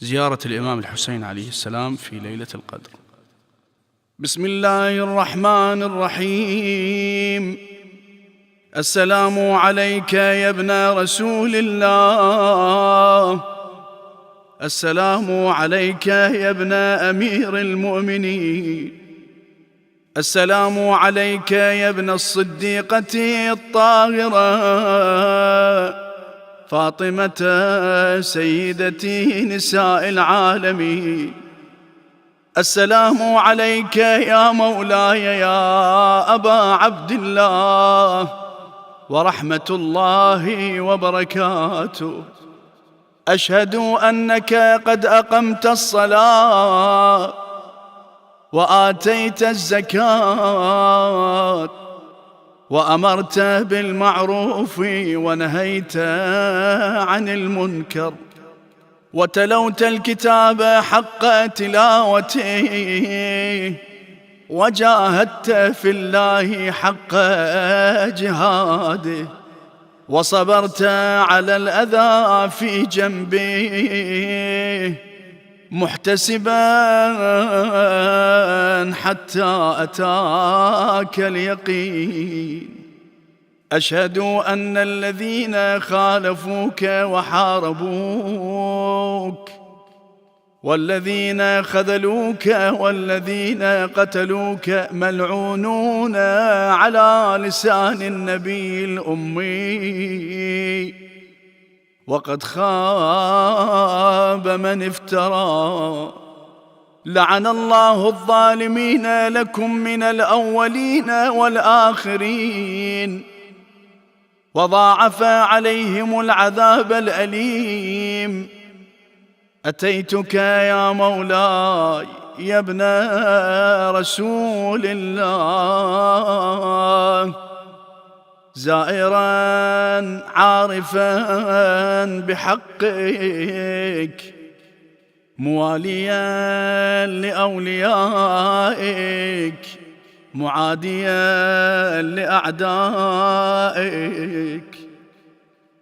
زيارة الإمام الحسين عليه السلام في ليلة القدر. بسم الله الرحمن الرحيم. السلام عليك يا ابن رسول الله، السلام عليك يا ابن أمير المؤمنين، السلام عليك يا ابن الصديقة الطاهرة فاطمة سيدتي نساء العالمين. السلام عليك يا مولاي يا أبا عبد الله ورحمة الله وبركاته. أشهد أنك قد أقمت الصلاة وآتيت الزكاة وأمرت بالمعروف ونهيت عن المنكر وتلوت الكتاب حق تلاوته وجاهدت في الله حق جهاده وصبرت على الأذى في جنبه محتسبا حتى أتاك اليقين. أشهد أن الذين خالفوك وحاربوك والذين خذلوك والذين قتلوك ملعونون على لسان النبي الأمي، وقد خاب من افترى. لعن الله الظالمين لكم من الأولين والآخرين وضاعف عليهم العذاب الأليم. أتيتك يا مولاي يا ابن رسول الله زائرا عارفا بحقك مواليا لأوليائك معاديا لأعدائك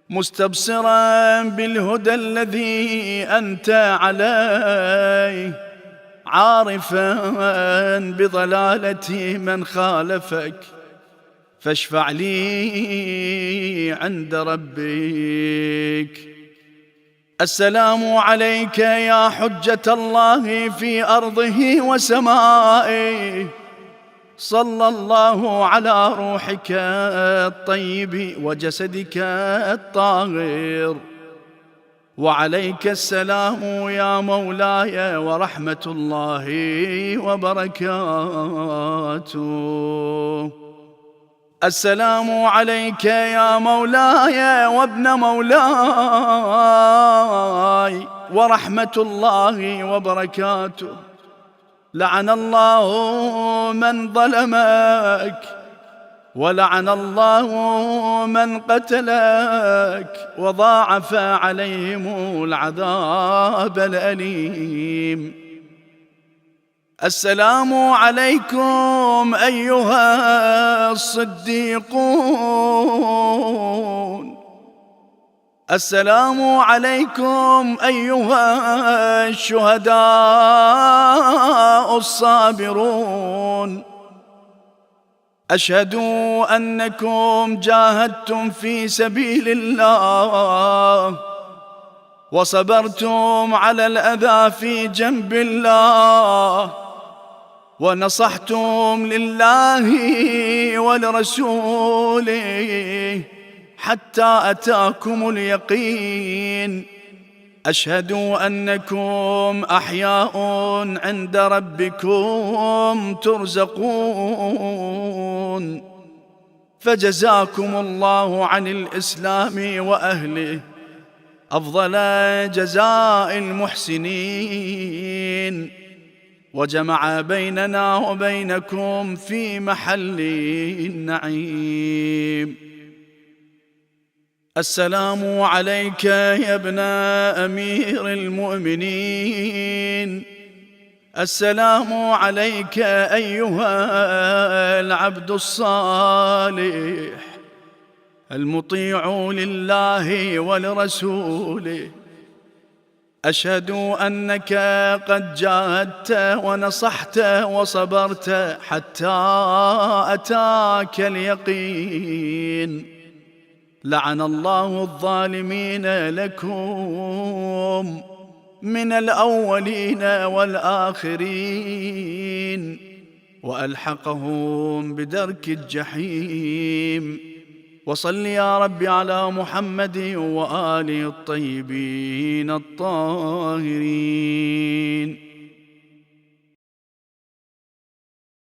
مستبصرا بالهدى الذي أنت عليه عارفا بضلالة من خالفك فاشفع لي عند ربك. السلام عليك يا حجة الله في أرضه وسمائه، صلى الله على روحك الطيب وجسدك الطاهر، وعليك السلام يا مولاي ورحمة الله وبركاته. السلام عليك يا مولاي وابن مولاي ورحمة الله وبركاته. لعن الله من ظلمك ولعن الله من قتلك وضاعف عليهم العذاب الأليم. السلام عليكم أيها الصديقون، السلام عليكم أيها الشهداء الصابرون. أشهد أنكم جاهدتم في سبيل الله وصبرتم على الأذى في جنب الله ونصحتم لله ولرسوله حتى أتاكم اليقين. أشهد أنكم أحياء عند ربكم ترزقون، فجزاكم الله عن الإسلام وأهله أفضل جزاء المحسنين وجمع بيننا وبينكم في محل النعيم. السلام عليك يا ابن أمير المؤمنين، السلام عليك أيها العبد الصالح المطيع لله ولرسوله أشهد أنك قد جاهدت ونصحت وصبرت حتى أتاك اليقين. لعن الله الظالمين لكم من الأولين والآخرين، وألحقهم بدرك الجحيم. وصل يا رب على محمد وآله الطيبين الطاهرين.